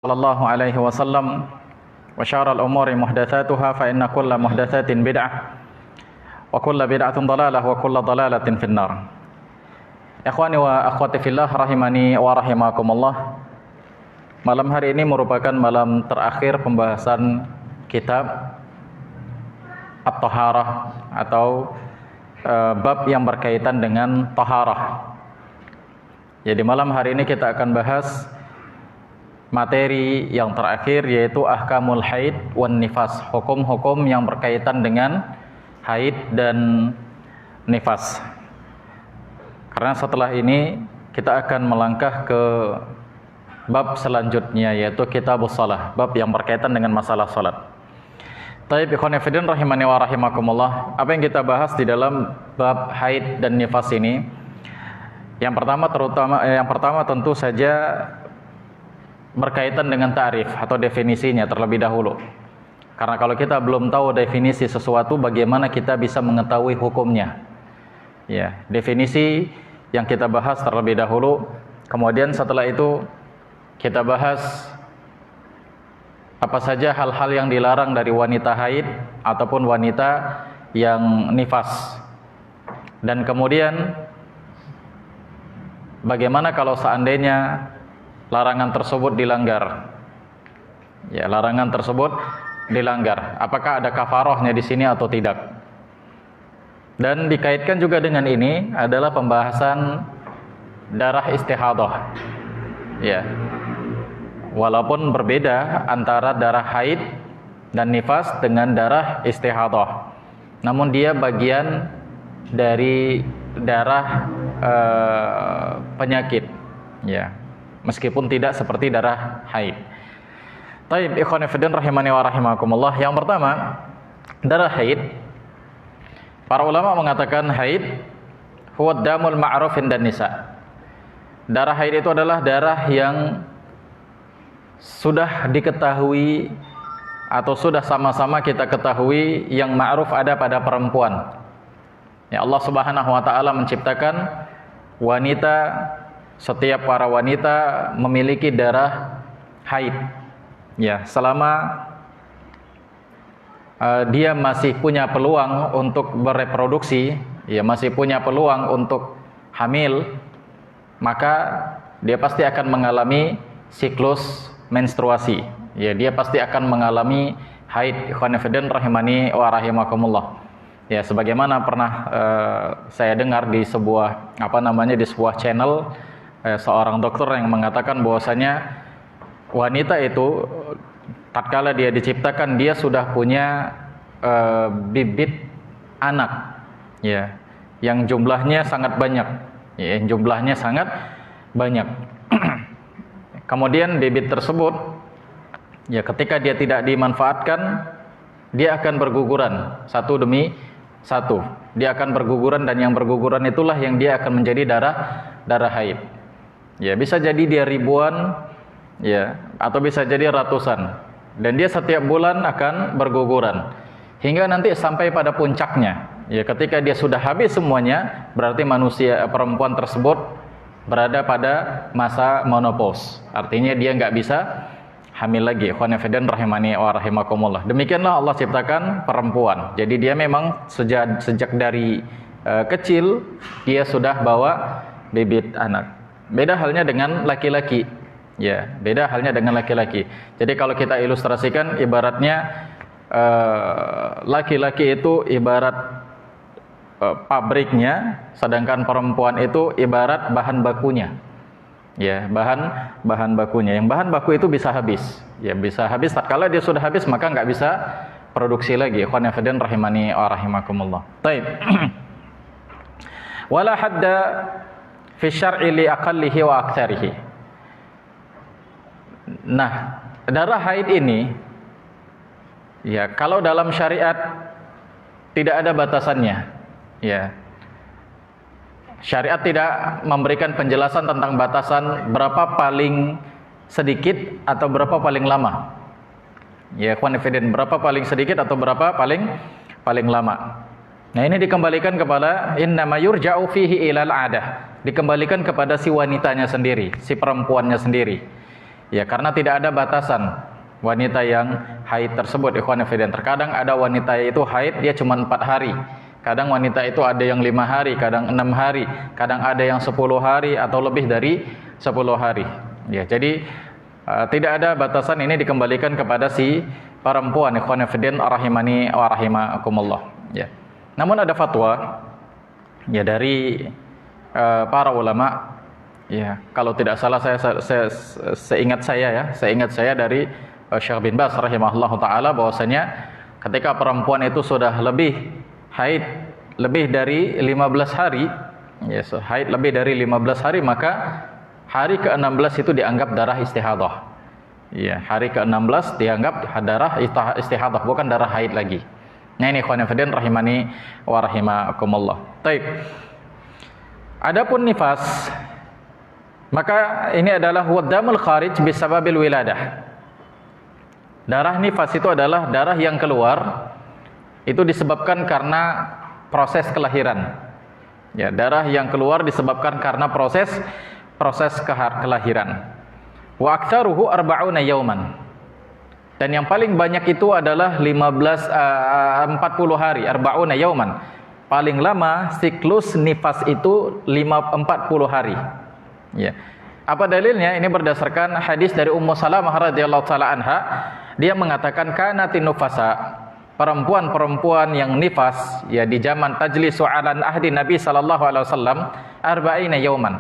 Sallallahu alaihi wasallam wa syarrul umuri muhdatsatuha fa inna kulla muhdatsatin bid'ah wa kulla bid'atin dhalalah wa kulla dhalalatin finnar. Ikhwani wa akhwati fillah rahimani wa rahimakumullah. Malam hari ini merupakan malam terakhir pembahasan kitab At-Taharah atau bab yang berkaitan dengan taharah. Jadi malam hari ini kita akan bahas materi yang terakhir, yaitu ahkamul haid wan nifas, hukum-hukum yang berkaitan dengan haid dan nifas. Karena setelah ini kita akan melangkah ke bab selanjutnya, yaitu kitabus shalah, bab yang berkaitan dengan masalah salat. Taib ikhwan fillah rahimani wa rahimakumullah. Apa yang kita bahas di dalam bab haid dan nifas ini? Yang pertama tentu saja berkaitan dengan ta'rif atau definisinya terlebih dahulu. Karena kalau kita belum tahu definisi sesuatu, bagaimana kita bisa mengetahui hukumnya? Ya, definisi yang kita bahas terlebih dahulu. Kemudian setelah itu kita bahas apa saja hal-hal yang dilarang dari wanita haid ataupun wanita yang nifas. Dan kemudian bagaimana kalau seandainya larangan tersebut dilanggar? Ya, larangan tersebut dilanggar. Apakah ada kafarahnya di sini atau tidak? Dan dikaitkan juga dengan ini adalah pembahasan darah istihadah. Ya. Walaupun berbeda antara darah haid dan nifas dengan darah istihadah, namun dia bagian dari darah penyakit. Ya. Meskipun tidak seperti darah haid. Taib ikhwan fillah rahimani wa rahimakumullah. Yang pertama, darah haid. Para ulama mengatakan haid huwa damul ma'ruf indan nisa. Darah haid itu adalah darah yang sudah diketahui atau sudah sama-sama kita ketahui yang ma'ruf ada pada perempuan. Ya, Allah Subhanahu wa taala menciptakan wanita, setiap para wanita memiliki darah haid. Ya, selama dia masih punya peluang untuk bereproduksi, ya masih punya peluang untuk hamil, maka dia pasti akan mengalami siklus menstruasi. Ya, dia pasti akan mengalami haid. Ikhwan fillah rahimani wa rahimakumullah. Ya, sebagaimana pernah saya dengar di sebuah di sebuah channel, seorang dokter yang mengatakan bahwasanya wanita itu tatkala dia diciptakan, dia sudah punya bibit anak, ya, yang jumlahnya sangat banyak, ya, yang jumlahnya sangat banyak. Kemudian bibit tersebut, ya, ketika dia tidak dimanfaatkan, dia akan berguguran satu demi satu. Dia akan berguguran, dan yang berguguran itulah yang dia akan menjadi darah haid. Ya, bisa jadi dia ribuan, ya, atau bisa jadi ratusan. Dan dia setiap bulan akan berguguran hingga nanti sampai pada puncaknya. Ya, ketika dia sudah habis semuanya, berarti perempuan tersebut berada pada masa menopause. Artinya dia nggak bisa hamil lagi. Ikhwan fillah rahimani wa rahimakumullah. Demikianlah Allah ciptakan perempuan. Jadi dia memang sejak dari kecil dia sudah bawa bibit anak. Beda halnya dengan laki-laki. Ya, beda halnya dengan laki-laki. Jadi kalau kita ilustrasikan, ibaratnya laki-laki itu ibarat pabriknya, sedangkan perempuan itu ibarat bahan bakunya. Ya, bahan bakunya. Yang bahan baku itu bisa habis. Ya, bisa habis. Tatkala dia sudah habis, maka nggak bisa produksi lagi. Ikhwan fillah rahimani wa rahimakumullah. Taib. Wala hadda fi syar'i li aqallihi wa aktsarihi. Nah, darah haid ini, ya, kalau dalam syariat tidak ada batasannya. Ya. Syariat tidak memberikan penjelasan tentang batasan berapa paling sedikit atau berapa paling lama. Ya, ikhwan fillah, berapa paling sedikit atau berapa paling lama. Nah, ini dikembalikan kepada innama yurja'u fihi ilal 'adah. Dikembalikan kepada si wanitanya sendiri, si perempuannya sendiri. Ya, karena tidak ada batasan wanita yang haid tersebut, ikhwan fillah. Terkadang ada wanita itu haid dia cuma 4 hari. Kadang wanita itu ada yang 5 hari, kadang 6 hari, kadang ada yang 10 hari atau lebih dari 10 hari. Ya, jadi tidak ada batasan, ini dikembalikan kepada si perempuan, ikhwan fillah rahimani wa rahimakumullah. Ya. Namun ada fatwa ya dari para ulama, ya, kalau tidak salah seingat saya dari Syekh bin Baz rahimahullah taala, bahwasanya ketika perempuan itu sudah haid lebih dari 15 hari, ya, haid lebih dari 15 hari, maka hari ke-16 itu dianggap darah istihadah. Ya, hari ke-16 dianggap darah istihadah, bukan darah haid lagi. Nah, ini ikhwan fillah rahimani wa rahimakumullah. Baik. Adapun nifas, maka ini adalah wadamul kharij bisababil wiladah. Darah nifas itu adalah darah yang keluar itu disebabkan karena proses kelahiran. Ya, darah yang keluar disebabkan karena proses kelahiran. Wa aktsaruhu 40 yauman. Dan yang paling banyak itu adalah 40 hari, 40 yauman. Paling lama siklus nifas itu 40 hari. Ya. Apa dalilnya? Ini berdasarkan hadis dari Ummu Salamah radhiyallahu taala anha. Dia mengatakan kanatin nufasa, perempuan-perempuan yang nifas ya di zaman tajlisu alan ahdi Nabi sallallahu alaihi wasallam 40 yauman,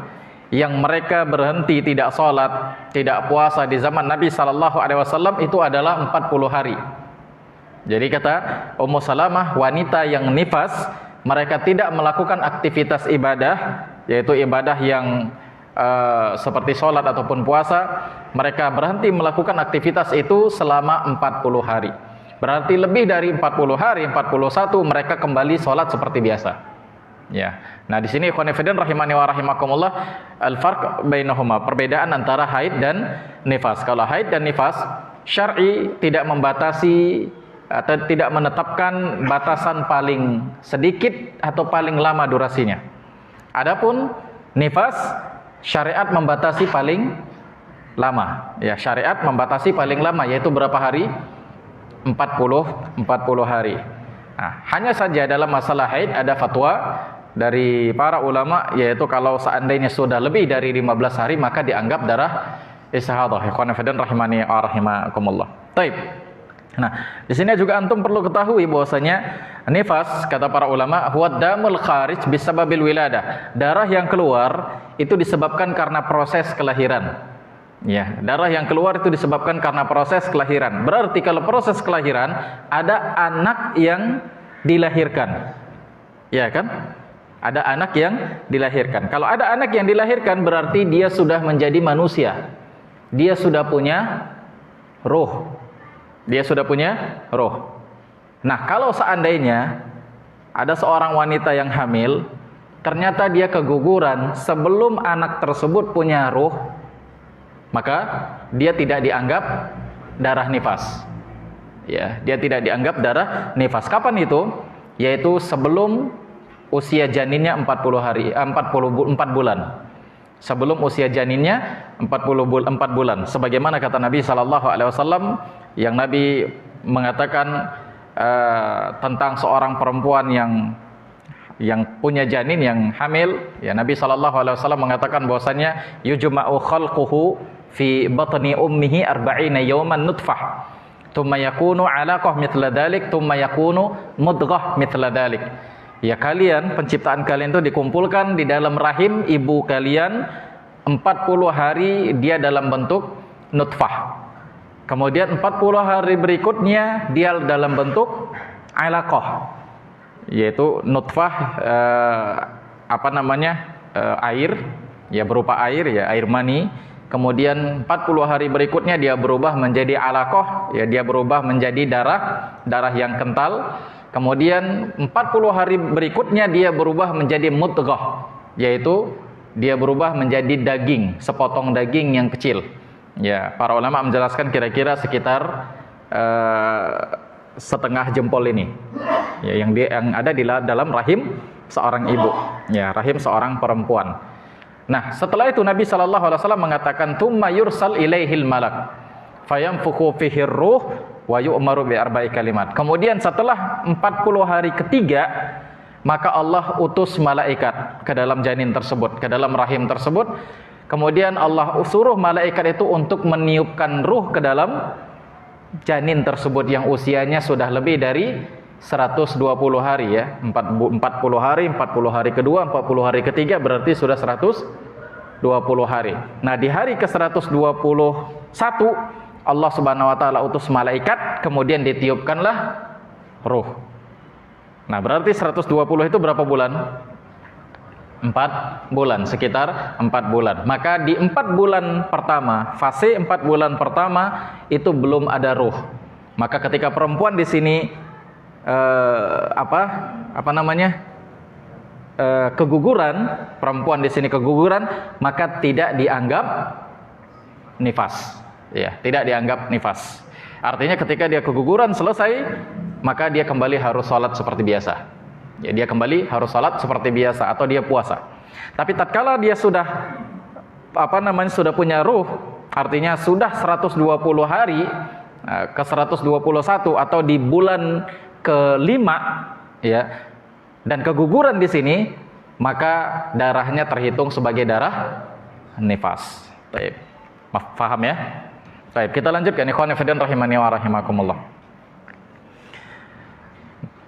yang mereka berhenti tidak salat, tidak puasa di zaman Nabi sallallahu alaihi wasallam itu adalah 40 hari. Jadi kata Ummu Salamah, wanita yang nifas mereka tidak melakukan aktivitas ibadah, yaitu ibadah yang seperti sholat ataupun puasa, mereka berhenti melakukan aktivitas itu selama 40 hari. Berarti lebih dari 40 hari, 41 mereka kembali sholat seperti biasa. Ya. Nah, di sini ikhwan fillah rahimani wa rahimakumullah, al-farq bainahuma, perbedaan antara haid dan nifas. Kalau haid dan nifas, syar'i tidak membatasi atau tidak menetapkan batasan paling sedikit atau paling lama durasinya. Adapun nifas, syariat membatasi paling lama. Ya, syariat membatasi paling lama, yaitu berapa hari? 40 hari. Nah, hanya saja dalam masalah haid ada fatwa dari para ulama, yaitu kalau seandainya sudah lebih dari 15 hari maka dianggap darah istihadah. Ikhwan fillah rahimani wa rahimakumullah. Baik. Nah, di sini juga antum perlu ketahui bahwasanya nifas, kata para ulama, huwa damul kharij bisababil wiladah. Darah yang keluar itu disebabkan karena proses kelahiran. Ya, darah yang keluar itu disebabkan karena proses kelahiran. Berarti kalau proses kelahiran ada anak yang dilahirkan. Ya kan? Ada anak yang dilahirkan. Kalau ada anak yang dilahirkan berarti dia sudah menjadi manusia. Dia sudah punya ruh. Dia sudah punya roh. Nah, kalau seandainya ada seorang wanita yang hamil, ternyata dia keguguran sebelum anak tersebut punya roh, maka dia tidak dianggap darah nifas. Ya, dia tidak dianggap darah nifas. Kapan itu? Yaitu sebelum usia janinnya 4 bulan. Sebelum usia janinnya 4 bulan. Sebagaimana kata Nabi sallallahu alaihi wasallam yang Nabi mengatakan tentang seorang perempuan yang punya janin, yang hamil, ya, Nabi sallallahu alaihi wasallam mengatakan bahwasanya yujma'u khalquhu fi batni ummihi 40 yawman nutfah thumma yakunu 'alaqah mithla dhalik thumma yakunu mudghah mithla dhalik. Ya, kalian, penciptaan kalian itu dikumpulkan di dalam rahim ibu kalian 40 hari dia dalam bentuk nutfah. Kemudian 40 hari berikutnya dia dalam bentuk alaqah, yaitu nutfah air, ya, berupa air, ya, air mani. Kemudian 40 hari berikutnya dia berubah menjadi alaqah, ya, dia berubah menjadi darah yang kental. Kemudian 40 hari berikutnya dia berubah menjadi mudghah, yaitu dia berubah menjadi daging, sepotong daging yang kecil. Ya, para ulama menjelaskan kira-kira sekitar setengah jempol ini, ya, yang ada di dalam rahim seorang ibu, ya, rahim seorang perempuan. Nah, setelah itu Nabi sallallahu alaihi wasallam mengatakan tsumma yursal ilaihil malak fayanfukhu fihi ruh wa yu'maru bi arba'i kalimat. Kemudian setelah 40 hari ketiga, maka Allah utus malaikat ke dalam janin tersebut, ke dalam rahim tersebut. Kemudian Allah suruh malaikat itu untuk meniupkan ruh ke dalam janin tersebut yang usianya sudah lebih dari 120 hari ya. 40 hari, 40 hari kedua, 40 hari ketiga berarti sudah 120 hari. Nah, di hari ke-121 Allah Subhanahu wa taala utus malaikat, kemudian ditiupkanlah ruh. Nah, berarti 120 itu berapa bulan? 4 bulan, sekitar 4 bulan. Maka di 4 bulan pertama, fase 4 bulan pertama itu belum ada ruh. Maka ketika perempuan di sini keguguran, perempuan di sini keguguran, maka tidak dianggap nifas. Ya, tidak dianggap nifas. Artinya ketika dia keguguran selesai, maka dia kembali harus sholat seperti biasa. Ya, dia kembali harus salat seperti biasa atau dia puasa. Tapi tatkala dia sudah sudah punya ruh, artinya sudah 120 hari ke 121 atau di bulan ke-5 ya. Dan keguguran di sini, maka darahnya terhitung sebagai darah nifas. Baik. Paham ya? Baik, kita lanjutkan ikhwan fillah rahimani wa rahimakumullah.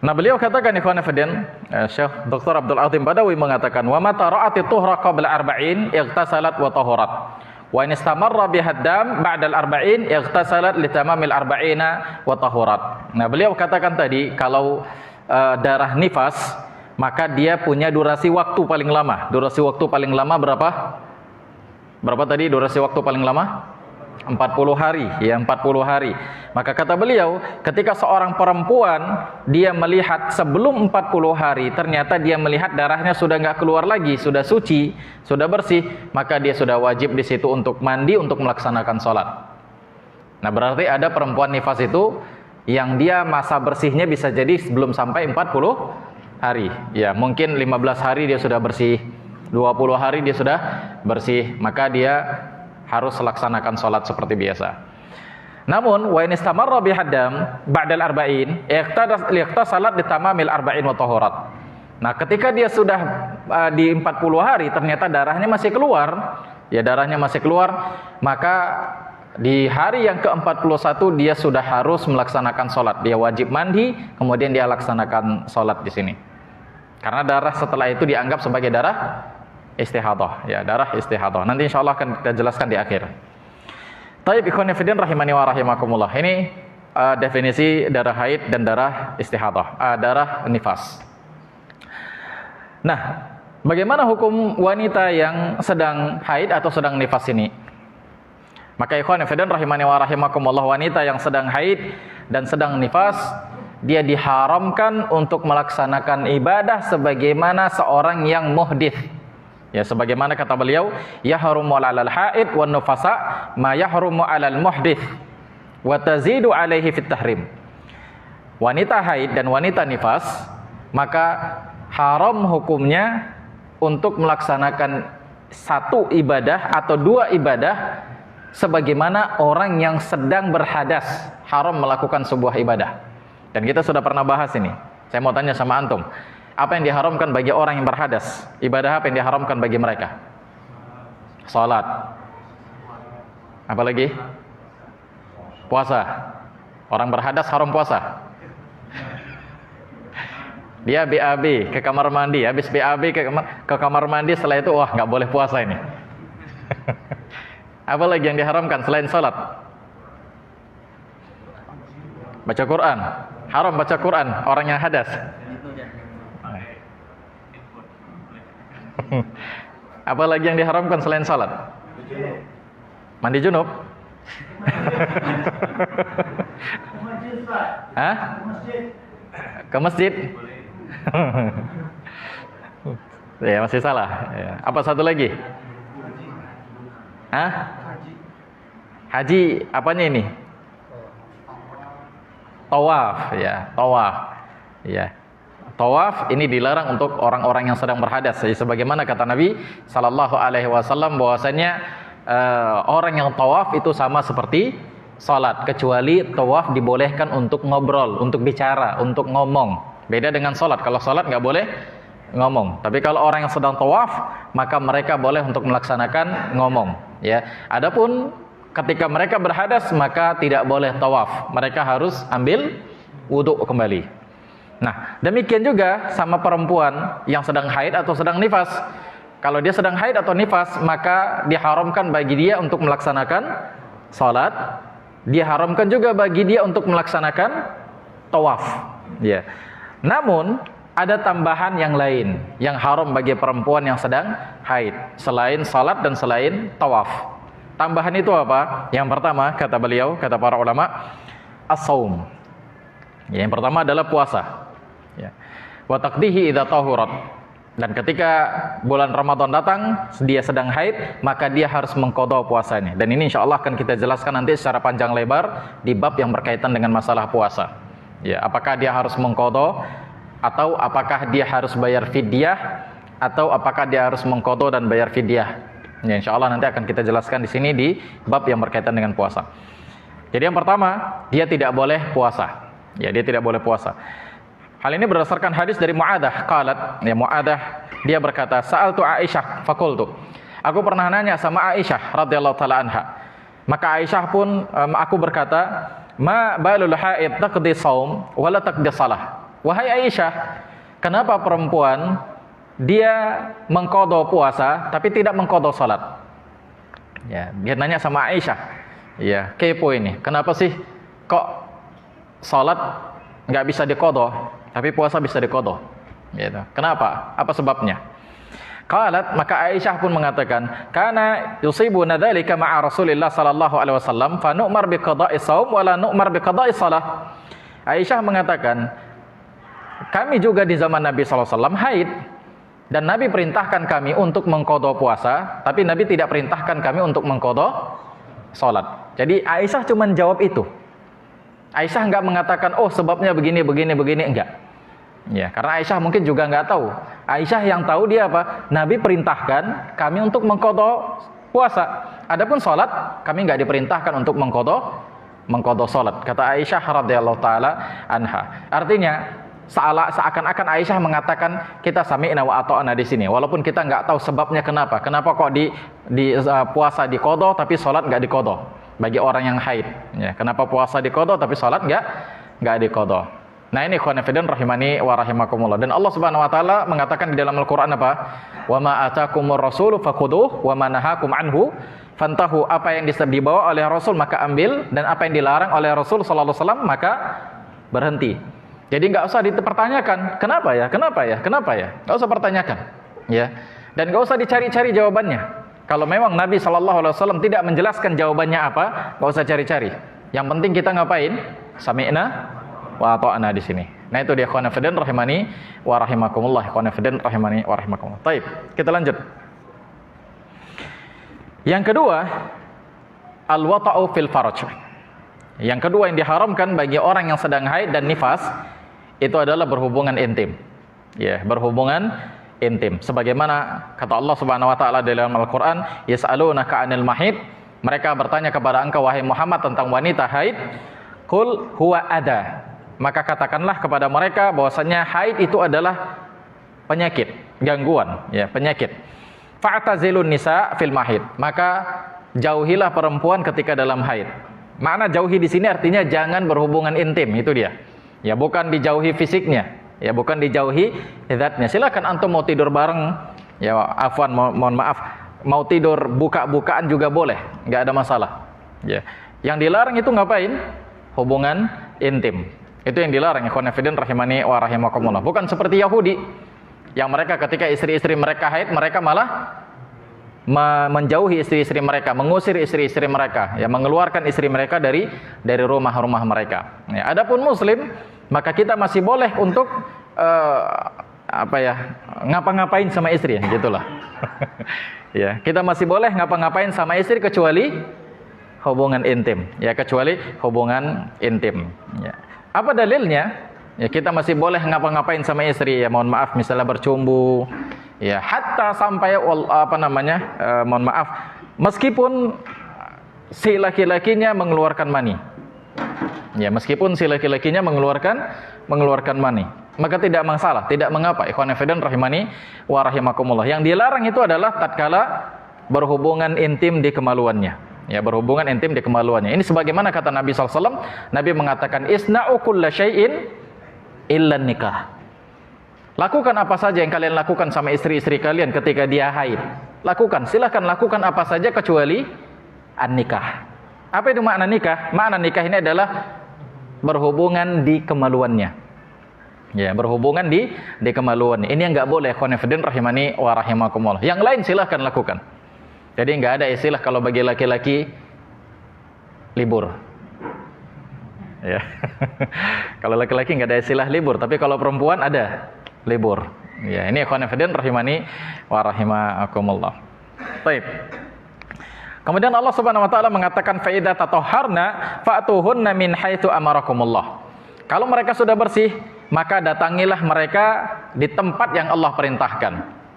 Nah, beliau katakan ikhwan fillah, Syekh Dr. Abdul Azim Badawi mengatakan, "Wa mata ra'ati tuhra qabla arba'in ightasalat wa tahurat. Wa in istamarra biha ad-dam ba'da al-arba'in ightasalat li tamamil arba'ina wa tahurat." Nah, beliau katakan tadi kalau darah nifas, maka dia punya durasi waktu paling lama. Durasi waktu paling lama berapa? Berapa tadi durasi waktu paling lama? 40 hari, ya 40 hari. Maka kata beliau, ketika seorang perempuan dia melihat sebelum 40 hari, ternyata dia melihat darahnya sudah nggak keluar lagi, sudah suci, sudah bersih, maka dia sudah wajib di situ untuk mandi untuk melaksanakan sholat. Nah, berarti ada perempuan nifas itu yang dia masa bersihnya bisa jadi belum sampai 40 hari. Ya, mungkin 15 hari dia sudah bersih, 20 hari dia sudah bersih, maka dia harus melaksanakan sholat seperti biasa. Namun wa in istamarra bihaddam ba'dal arba'in iqtasalat li tamamil arba'in wa tahurat. Nah, ketika dia sudah di 40 hari ternyata darahnya masih keluar, ya darahnya masih keluar, maka di hari yang ke-41 dia sudah harus melaksanakan sholat. Dia wajib mandi, kemudian dia laksanakan sholat di sini. Karena darah setelah itu dianggap sebagai darah istihadah, ya darah istihadah. Nanti insyaallah akan kita jelaskan di akhir. Taib ikhwan fillah rahimani wa rahimakumullah. Ini definisi darah haid dan darah istihadah, darah nifas. Nah, bagaimana hukum wanita yang sedang haid atau sedang nifas ini? Maka ikhwan fillah rahimani wa rahimakumullah, wanita yang sedang haid dan sedang nifas, dia diharamkan untuk melaksanakan ibadah sebagaimana seorang yang muhdits. Ya, sebagaimana kata beliau, yahrumu 'alal haid wan nufasa ma yahrumu 'alal muhdits wa tazidu 'alaihi fit tahrim. Wanita haid dan wanita nifas, maka haram hukumnya untuk melaksanakan satu ibadah atau dua ibadah sebagaimana orang yang sedang berhadas haram melakukan sebuah ibadah. Dan kita sudah pernah bahas ini. Saya mau tanya sama antum, apa yang diharamkan bagi orang yang berhadas? Ibadah apa yang diharamkan bagi mereka? Salat. Apa lagi? Puasa. Orang berhadas haram puasa. Dia BAB ke kamar mandi, habis BAB ke kamar mandi, setelah itu wah nggak boleh puasa ini. Apa lagi yang diharamkan selain salat? Baca Quran. Haram baca Quran orang yang hadas. Apa lagi yang diharamkan selain salat? Mandi junub. Hah? Ke masjid? Ya, masih salah. Ya. Apa satu lagi? Hah? Haji apanya ini? Tawaf, ya, tawaf. Ya. tawaf ini dilarang untuk orang-orang yang sedang berhadas. Jadi sebagaimana kata Nabi sallallahu alaihi wasallam bahwasanya orang yang tawaf itu sama seperti salat, kecuali tawaf dibolehkan untuk ngobrol, untuk bicara, untuk ngomong. Beda dengan salat. Kalau salat nggak boleh ngomong. Tapi kalau orang yang sedang tawaf, maka mereka boleh untuk melaksanakan ngomong, ya. Adapun ketika mereka berhadas, maka tidak boleh tawaf. Mereka harus ambil wudu kembali. Nah, demikian juga sama perempuan yang sedang haid atau sedang nifas. Kalau dia sedang haid atau nifas, maka diharamkan bagi dia untuk melaksanakan salat. Diharamkan juga bagi dia untuk melaksanakan tawaf, ya. Namun ada tambahan yang lain yang haram bagi perempuan yang sedang haid selain salat dan selain tawaf. Tambahan itu apa? Yang pertama, kata beliau, kata para ulama, as-saum. Ya, yang pertama adalah puasa. Ya. Wa taqdihi idza tahurat. Dan ketika bulan Ramadan datang, dia sedang haid, maka dia harus mengqadha puasanya. Dan ini insyaallah akan kita jelaskan nanti secara panjang lebar di bab yang berkaitan dengan masalah puasa. Ya, apakah dia harus mengqadha atau apakah dia harus bayar fidyah atau apakah dia harus mengqadha dan bayar fidyah. Ya, insyaallah nanti akan kita jelaskan di sini di bab yang berkaitan dengan puasa. Jadi yang pertama, dia tidak boleh puasa. Ya, dia tidak boleh puasa. Hal ini berdasarkan hadis dari Mu'adah qalat, ya Mu'adah dia berkata, sa'altu Aisyah faqultu. Aku pernah nanya sama Aisyah radhiyallahu taala anha. Maka Aisyah pun aku berkata, ma balul haid taqdi shaum wa la taqdi shalah. Wahai Aisyah, kenapa perempuan dia mengqadha puasa tapi tidak mengqadha salat? Ya, dia nanya sama Aisyah. Ya, kepo ini. Kenapa sih kok salat nggak bisa diqadha tapi puasa bisa diqadha? Gitu. Kenapa? Apa sebabnya? Qalat, maka Aisyah pun mengatakan, kana yusibuna dzalika ma'a Rasulillah sallallahu alaihi wasallam fa nu'mar bi qada'i shaum wa la nu'mar bi qada'i shalah. Aisyah mengatakan, kami juga di zaman Nabi sallallahu alaihi wasallam haid dan Nabi perintahkan kami untuk mengqadha puasa, tapi Nabi tidak perintahkan kami untuk mengqadha salat. Jadi Aisyah cuma jawab itu. Aisyah enggak mengatakan, oh sebabnya begini, enggak. Ya, karena Aisyah mungkin juga enggak tahu. Aisyah yang tahu dia apa? Nabi perintahkan kami untuk mengqadha puasa. Adapun salat, kami enggak diperintahkan untuk mengqadha salat. Kata Aisyah radhiyallahu taala anha. Artinya, seakan-akan Aisyah mengatakan kita sami'na wa ata'na di sini. Walaupun kita enggak tahu sebabnya kenapa. Kenapa kok di puasa diqadha tapi salat enggak diqadha? Bagi orang yang haid, ya, kenapa puasa diqadha tapi salat enggak diqadha? Nah, ini ikhwan fillah rahimani wa rahimakumullah. Dan Allah Subhanahu wa taala mengatakan di dalam Al-Qur'an apa? Wa ma atakumur rasulu fakhuduh wa ma nahakum anhu fantahu. Apa yang dibawa oleh Rasul maka ambil, dan apa yang dilarang oleh Rasul sallallahu alaihi wasallam maka berhenti. Jadi enggak usah dipertanyakan, kenapa ya? Enggak usah pertanyakan, ya. Dan enggak usah dicari-cari jawabannya. Kalau memang Nabi sallallahu alaihi wasallam tidak menjelaskan jawabannya apa, enggak usah cari-cari. Yang penting kita ngapain? Sami'na wa ata'na di sini. Nah, itu dia ikhwan fillah rahimani wa rahimakumullah, ikhwan fillah rahimani wa rahimakumullah. Baik, kita lanjut. Yang kedua, al-wata'u fil faraj. Yang kedua yang diharamkan bagi orang yang sedang haid dan nifas itu adalah berhubungan intim. Ya, berhubungan intim. Sebagaimana kata Allah Subhanahu wa taala dalam Al-Qur'an, yas'alunaka 'anil mahid. Mereka bertanya kepada engkau wahai Muhammad tentang wanita haid. Qul huwa ada. Maka katakanlah kepada mereka bahwasanya haid itu adalah penyakit, gangguan, ya, penyakit. Fa'tazilun nisa fil mahid. Maka jauhilah perempuan ketika dalam haid. Makna jauhi di sini artinya jangan berhubungan intim, itu dia. Ya, bukan dijauhi fisiknya. Ya, bukan dijauhi zatnya. Silakan antum mau tidur bareng, ya afwan, mohon maaf, mau tidur buka-bukaan juga boleh, nggak ada masalah. Ya. Yang dilarang itu ngapain? Hubungan intim. Itu yang dilarang, ikhwan fillah rahimani wa rahimakumullah. Bukan seperti Yahudi yang mereka ketika istri-istri mereka haid, mereka malah menjauhi istri-istri mereka, mengusir istri-istri mereka, ya, mengeluarkan istri mereka dari rumah-rumah mereka. Ya, adapun muslim, maka kita masih boleh untuk ngapa-ngapain sama istri, gitulah. Ya, kita masih boleh ngapa-ngapain sama istri kecuali hubungan intim, ya, kecuali hubungan intim. Ya. Apa dalilnya? Ya, kita masih boleh ngapa-ngapain sama istri, ya mohon maaf misalnya bercumbu, ya hatta sampai mohon maaf meskipun si laki-lakinya mengeluarkan mani. Ya, meskipun si laki-lakinya mengeluarkan mani, maka tidak masalah, tidak mengapa. Ikhwan fillah rahimani wa rahimakumullah. Yang dilarang itu adalah tatkala berhubungan intim di kemaluannya. Ya, berhubungan intim di kemaluannya. Ini sebagaimana kata Nabi sallallahu alaihi wasallam, Nabi mengatakan isna'u kulla syai'in illa nikah. Lakukan apa saja yang kalian lakukan sama istri-istri kalian ketika dia haid. Lakukan, silahkan lakukan apa saja kecuali an-nikah. Apa itu makna nikah? Makna nikah ini adalah berhubungan di kemaluannya. Ya, berhubungan di kemaluannya. Ini yang enggak boleh, khonifidin rahimani wa rahimakumullah. Yang lain silahkan lakukan. Jadi enggak ada istilah kalau bagi laki-laki libur. Ya. Kalau laki-laki enggak ada istilah libur, tapi kalau perempuan ada libur. Ya, ini khonifidin rahimani wa rahimakumullah. Baik. Kemudian Allah Subhanahu wa taala mengatakan fa idza tatahharna fa'tuhunna min haitsu amarakumullah. Kalau mereka sudah bersih, maka datangilah mereka di tempat yang Allah perintahkan.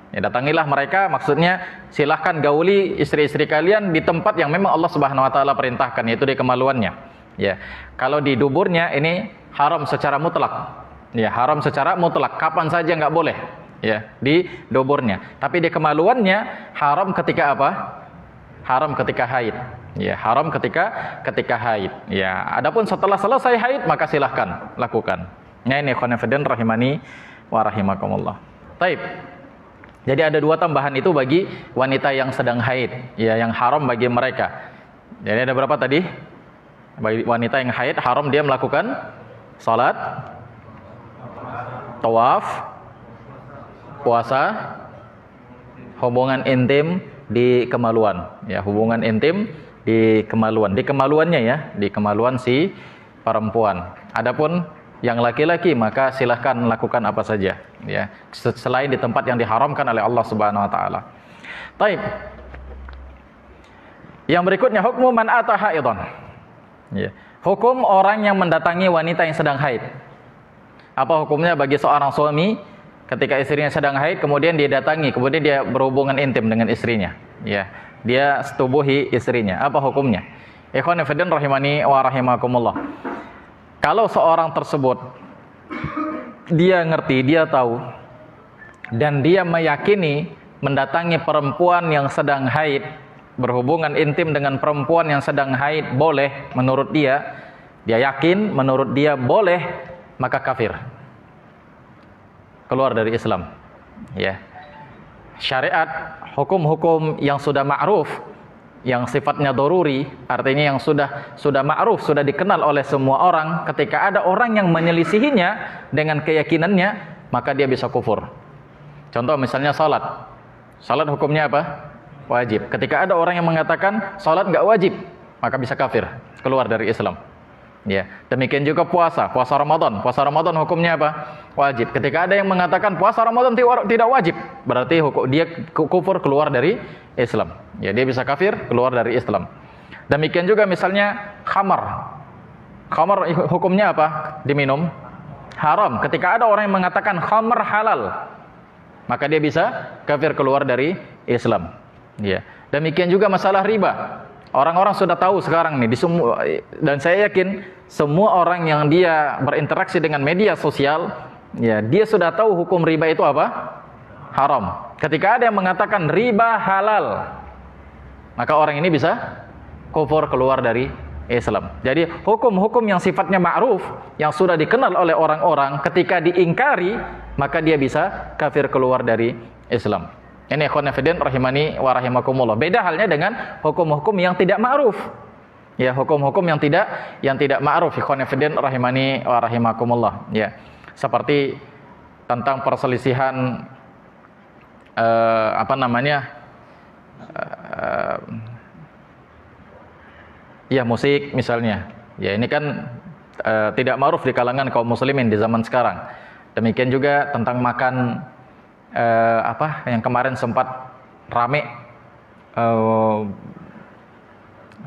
Ya, datangilah mereka maksudnya silahkan gauli istri-istri kalian di tempat yang memang Allah Subhanahu wa taala perintahkan, yaitu di kemaluannya. Ya. Kalau di duburnya ini haram secara mutlak. Ya, haram secara mutlak, kapan saja enggak boleh. Ya, di duburnya. Tapi di kemaluannya haram ketika apa? Haram ketika haid. Ya, haram ketika haid. Ya, adapun setelah selesai haid maka silahkan lakukan. Nah, ini khonifidin rahimani wa rahimakumullah. Taib. Jadi ada dua tambahan itu bagi wanita yang sedang haid, ya, yang haram bagi mereka. Jadi ada berapa tadi? Bagi wanita yang haid haram dia melakukan salat, tawaf, puasa, hubungan intim di kemaluan, ya, hubungan intim di kemaluan, di kemaluannya, ya, di kemaluan si perempuan. Adapun yang laki-laki maka silahkan lakukan apa saja, ya, selain di tempat yang diharamkan oleh Allah Subhanahu wa taala. Baik. Yang berikutnya hukmu man ata haidhan. Ya. Hukum orang yang mendatangi wanita yang sedang haid. Apa hukumnya bagi seorang suami ketika istrinya sedang haid, kemudian dia datangi, kemudian dia berhubungan intim dengan istrinya, ya, dia setubuhi istrinya, apa hukumnya? Ikhwan fillah rahimani wa rahimakumullah. Kalau seorang tersebut dia ngerti, dia tahu, dan dia meyakini mendatangi perempuan yang sedang haid, berhubungan intim dengan perempuan yang sedang haid boleh menurut dia yakin menurut dia boleh, maka kafir, keluar dari Islam. Ya. Syariat, hukum-hukum yang sudah ma'ruf, yang sifatnya daruri, artinya yang sudah ma'ruf, sudah dikenal oleh semua orang, ketika ada orang yang menyelisihinya dengan keyakinannya, maka dia bisa kufur. Contoh misalnya salat. Salat hukumnya apa? Wajib. Ketika ada orang yang mengatakan salat enggak wajib, maka bisa kafir, keluar dari Islam. Ya, demikian juga puasa Ramadan. Puasa Ramadan hukumnya apa? Wajib. Ketika ada yang mengatakan puasa Ramadan tidak wajib, berarti dia kufur, keluar dari Islam. Ya, dia bisa kafir, keluar dari Islam. Demikian juga misalnya khamar. Khamar hukumnya apa? Diminum haram. Ketika ada orang yang mengatakan khamar halal, maka dia bisa kafir, keluar dari Islam. Ya. Demikian juga masalah riba. Orang-orang sudah tahu sekarang nih, dan saya yakin semua orang yang dia berinteraksi dengan media sosial, ya, dia sudah tahu hukum riba itu apa? Haram. Ketika ada yang mengatakan riba halal, maka orang ini bisa kufur, keluar dari Islam. Jadi hukum-hukum yang sifatnya ma'ruf, yang sudah dikenal oleh orang-orang, ketika diingkari, maka dia bisa kafir, keluar dari Islam. Ini ikhwan fillah rahimani wa rahimakumullah. Beda halnya dengan hukum-hukum yang tidak ma'ruf. Ya, hukum-hukum yang tidak ma'ruf, ikhwan fillah rahimani wa rahimakumullah. Ya. Seperti tentang perselisihan ya, musik misalnya. Ya, ini kan tidak ma'ruf di kalangan kaum muslimin di zaman sekarang. Demikian juga tentang makan yang kemarin sempat rame,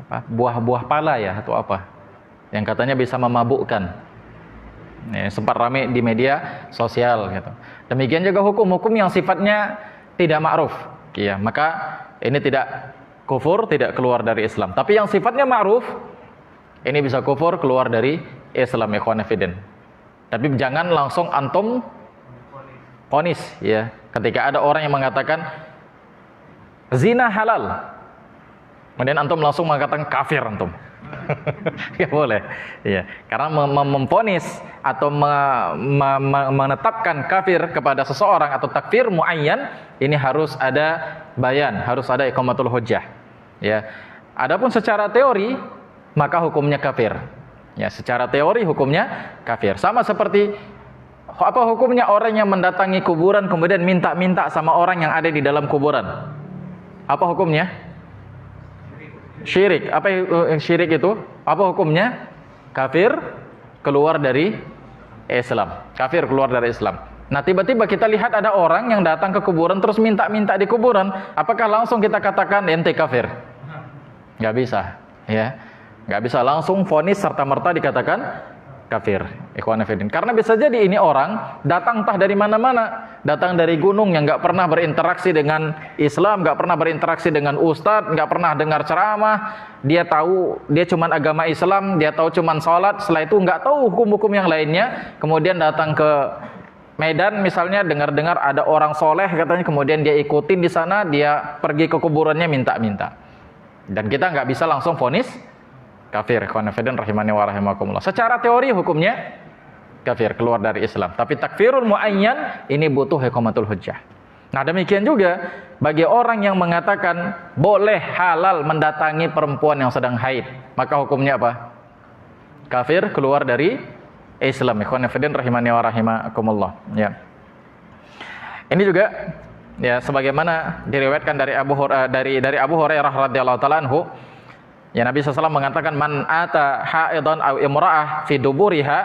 buah-buah pala, ya, atau apa yang katanya bisa memabukkan. sempat ramai di media sosial gitu. Demikian juga hukum-hukum yang sifatnya tidak ma'ruf, ya, maka ini tidak kufur, tidak keluar dari Islam. Tapi yang sifatnya ma'ruf, ini bisa kufur, keluar dari Islam, ikhwan fillah. Tapi jangan langsung antum vonis, ya. Ketika ada orang yang mengatakan zina halal, kemudian antum langsung mengatakan kafir antum. Nggak boleh, ya. Karena memvonis atau menetapkan kafir kepada seseorang atau takfir muayyan, ini harus ada bayan, harus ada iqamatul hujjah, ya. Adapun secara teori maka hukumnya kafir, ya. Secara teori hukumnya kafir. Sama seperti apa hukumnya orang yang mendatangi kuburan kemudian minta-minta sama orang yang ada di dalam kuburan? Apa hukumnya? Syirik. Apa syirik itu? Apa hukumnya? Kafir, keluar dari Islam. Kafir, keluar dari Islam. Nah, tiba-tiba kita lihat ada orang yang datang ke kuburan terus minta-minta di kuburan, apakah langsung kita katakan ente kafir? Nggak bisa, ya. Nggak bisa langsung vonis serta-merta dikatakan kafir, ikhwan fillah. Karena bisa jadi ini orang datang entah dari mana-mana, datang dari gunung yang nggak pernah berinteraksi dengan Islam, nggak pernah berinteraksi dengan ustadz, nggak pernah dengar ceramah. Dia tahu dia cuman agama Islam, dia tahu cuman sholat, setelah itu nggak tahu hukum-hukum yang lainnya. Kemudian datang ke Medan misalnya, dengar-dengar ada orang soleh katanya, kemudian dia ikutin di sana, dia pergi ke kuburannya minta-minta. Dan kita nggak bisa langsung vonis kafir, khonafidin rahimani wa rahimakumullah. Secara teori hukumnya kafir, keluar dari Islam. Tapi takfirul muayyan ini butuh iqamatul hujjah. Nah, demikian juga bagi orang yang mengatakan boleh halal mendatangi perempuan yang sedang haid, maka hukumnya apa? Kafir, keluar dari Islam. Khonafidin rahimani wa rahimakumullah, ya. Ini juga, ya, sebagaimana diriwayatkan dari Abu Hurairah radhiyallahu taala anhu, ya, Nabi SAW mengatakan man ata haidan aw imra'ah fi duburiha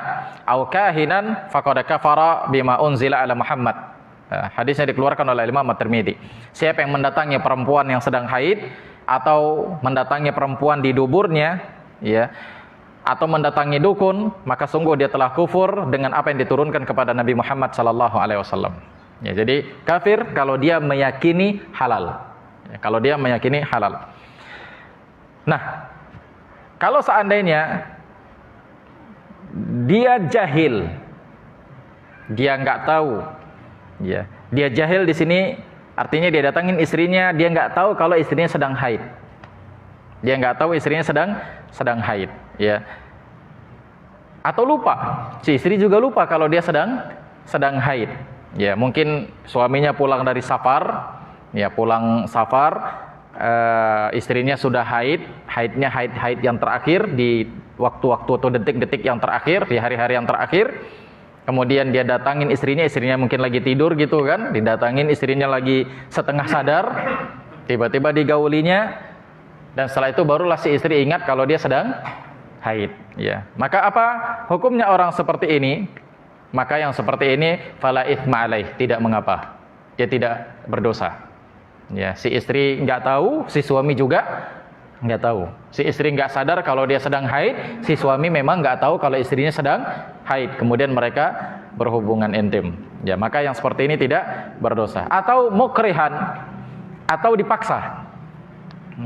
aw kahinan faqad kafara bima unzila ala Muhammad. Hadisnya dikeluarkan oleh Imam At-Tirmidzi. Siapa yang mendatangi perempuan yang sedang haid atau mendatangi perempuan di duburnya, ya, atau mendatangi dukun, maka sungguh dia telah kufur dengan apa yang diturunkan kepada Nabi Muhammad sallallahu alaihi wasallam. Ya, jadi kafir kalau dia meyakini halal. Ya, kalau dia meyakini halal. Nah, kalau seandainya dia jahil, dia nggak tahu, ya, dia jahil di sini artinya dia datangin istrinya, dia nggak tahu kalau istrinya sedang haid, dia nggak tahu istrinya sedang haid, ya, atau lupa, si istri juga lupa kalau dia sedang haid, ya, mungkin suaminya pulang dari safar, ya, pulang safar. Istrinya sudah haidnya haid yang terakhir di waktu-waktu atau detik-detik yang terakhir, di hari-hari yang terakhir. Kemudian dia datangin istrinya mungkin lagi tidur gitu kan, didatangin istrinya lagi setengah sadar, tiba-tiba digaulinya, dan setelah itu barulah si istri ingat kalau dia sedang haid, ya. Maka apa hukumnya orang seperti ini? Maka yang seperti ini fala itsma alaih, tidak mengapa, dia tidak berdosa. Ya, si istri nggak tahu, si suami juga nggak tahu. Si istri nggak sadar kalau dia sedang haid, si suami memang nggak tahu kalau istrinya sedang haid. Kemudian mereka berhubungan intim. Ya, maka yang seperti ini tidak berdosa. Atau mukrihan, atau dipaksa.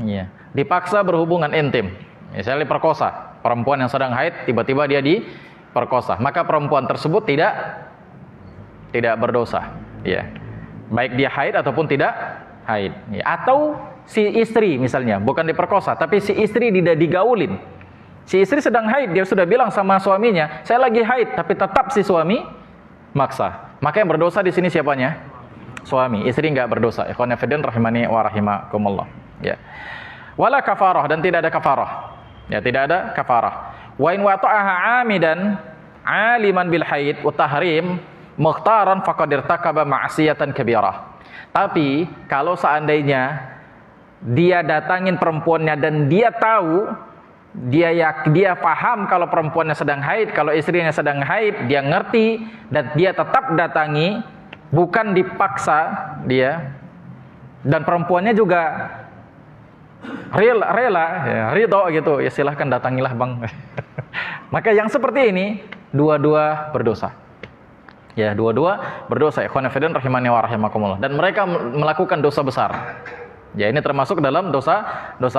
Ya, dipaksa berhubungan intim. Misalnya diperkosa, perempuan yang sedang haid tiba-tiba dia diperkosa, maka perempuan tersebut tidak berdosa. Ya, baik dia haid ataupun tidak haid, ya. Atau si istri misalnya bukan diperkosa tapi si istri digaulin. Si istri sedang haid, dia sudah bilang sama suaminya, saya lagi haid, tapi tetap si suami maksa. Maka yang berdosa di sini siapanya? Suami. Istri enggak berdosa. Ikhwan fillah rahimani wa rahimakumullah. Ya. Wala kafarah, dan tidak ada kafarah. Ya, tidak ada kafarah. Wa in wata'aha 'amidan 'aliman bil haid wa tahrim mukhtaran faqad irtakaba ma'siyatan kabirah. Tapi kalau seandainya dia datangin perempuannya dan dia tahu, dia paham kalau perempuannya sedang haid, kalau istrinya sedang haid, dia ngerti dan dia tetap datangi, bukan dipaksa dia, dan perempuannya juga rela, ya, ridho gitu, ya silahkan datangilah bang. Maka yang seperti ini dua-dua berdosa. Ya, dua-dua berdosa. Ikhwan fillah rahimani wa rahimakumullah. Dan mereka melakukan dosa besar. Ya, ini termasuk dalam dosa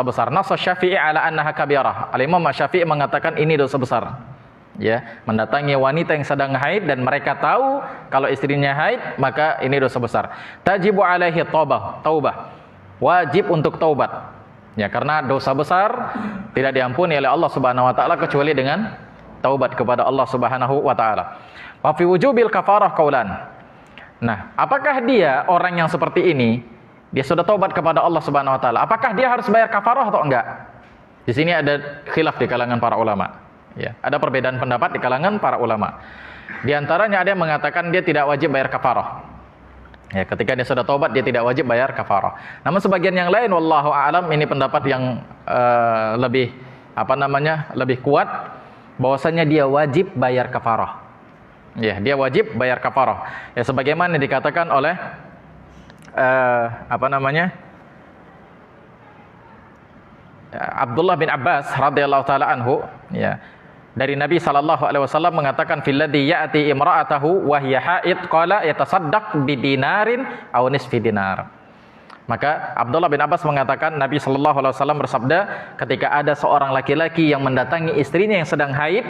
besar. Nass Syafi'i ala annaha kabirah. Al-Imam Syafi'i mengatakan ini dosa besar. Ya, mendatangi wanita yang sedang haid dan mereka tahu kalau istrinya haid, maka ini dosa besar. Tajibu alaihi taubah. Wajib untuk taubat. Ya, karena dosa besar tidak diampuni oleh Allah Subhanahu wa taala kecuali dengan taubat kepada Allah Subhanahu wa taala. Wa fi wujubil kafarah qaulan. Nah, apakah dia orang yang seperti ini, dia sudah taubat kepada Allah Subhanahu wa taala, apakah dia harus bayar kafarah atau enggak? Di sini ada khilaf di kalangan para ulama. Ya, ada perbedaan pendapat di kalangan para ulama. Di antaranya ada yang mengatakan dia tidak wajib bayar kafarah. Ya, ketika dia sudah taubat dia tidak wajib bayar kafarah. Namun sebagian yang lain wallahu a'lam ini pendapat yang lebih lebih kuat bahwasanya dia wajib bayar kafarah. Ya, dia wajib bayar kafarah. Ya, sebagaimana dikatakan oleh Abdullah bin Abbas radhiyallahu taala anhu, ya, dari Nabi sallallahu alaihi wasallam mengatakan fil ladzi ya'ti imra'atahu wa hiya haid qala yatasaddaq bi dinarin aw nisfi dinar. Maka Abdullah bin Abbas mengatakan Nabi sallallahu alaihi wasallam bersabda, ketika ada seorang laki-laki yang mendatangi istrinya yang sedang haid,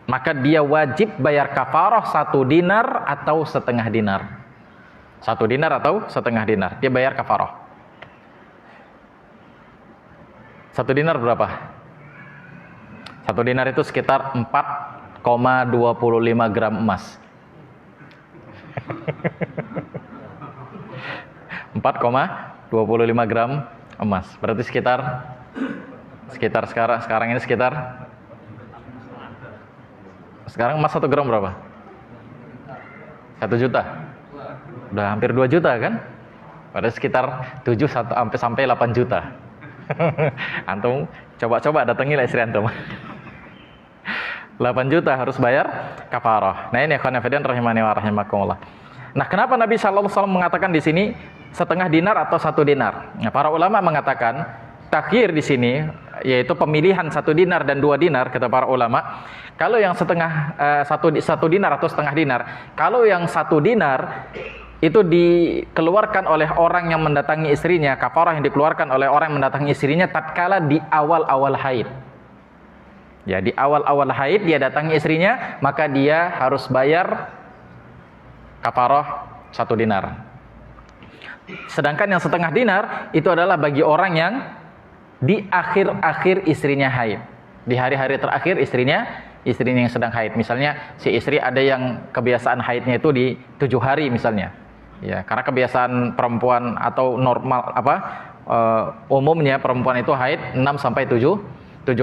maka dia wajib bayar kafarah 1 dinar atau setengah dinar. 1 dinar atau setengah dinar. Dia bayar kafarah. 1 dinar berapa? 1 dinar itu sekitar 4,25 gram emas. 4,25 gram emas. Berarti sekitar sekarang ini sekarang emas 1 gram berapa? 1 juta. Udah hampir 2 juta kan? Pada sekitar 7 sampai 8 juta. Antum coba datangilah istri antum. 8 juta harus bayar kafarah. Nah, ini ikhwan fillah rahimani wa rahimakumullah. Nah, kenapa Nabi sallallahu alaihi wasallam mengatakan di sini setengah dinar atau 1 dinar? Nah, para ulama mengatakan takhir di sini yaitu pemilihan 1 dinar dan 2 dinar kata para ulama. Kalau yang satu dinar atau setengah dinar, kalau yang 1 dinar itu dikeluarkan oleh orang yang mendatangi istrinya, kafarah yang dikeluarkan oleh orang yang mendatangi istrinya tatkala di awal-awal haid. Ya, di awal-awal haid dia datangi istrinya, maka dia harus bayar kafarah 1 dinar. Sedangkan yang setengah dinar itu adalah bagi orang yang di akhir-akhir istrinya haid. Di hari-hari terakhir istrinya yang sedang haid. Misalnya si istri ada yang kebiasaan haidnya itu di 7 hari misalnya. Ya, karena kebiasaan perempuan atau normal umumnya perempuan itu haid 6 sampai 7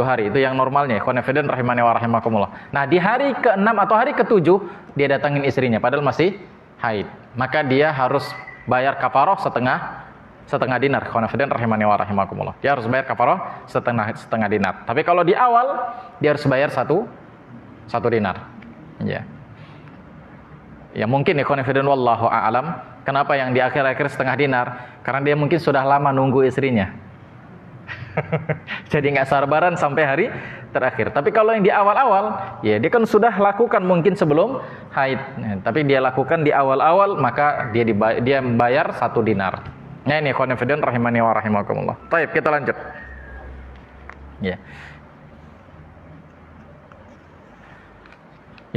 hari, itu yang normalnya. Ikhwan rahimani wa rahimakumullah. Nah, di hari ke-6 atau hari ke-7 dia datangin istrinya padahal masih haid. Maka dia harus bayar kafarah setengah dinar. Ikhwan rahimani wa rahimakumullah. Dia harus bayar kafarah setengah dinar. Tapi kalau di awal dia harus bayar 1 dinar. Ya. Ya mungkin ikhwan wallahu a'lam. Kenapa yang di akhir-akhir setengah dinar? Karena dia mungkin sudah lama nunggu istrinya. Jadi nggak sabaran sampai hari terakhir. Tapi kalau yang di awal-awal, ya dia kan sudah lakukan mungkin sebelum haid. Tapi dia lakukan di awal-awal, maka dia membayar 1 dinar. Nah, ini ikhwan fillah rahimani wa rahimakumullah. Baik, kita lanjut. Ya.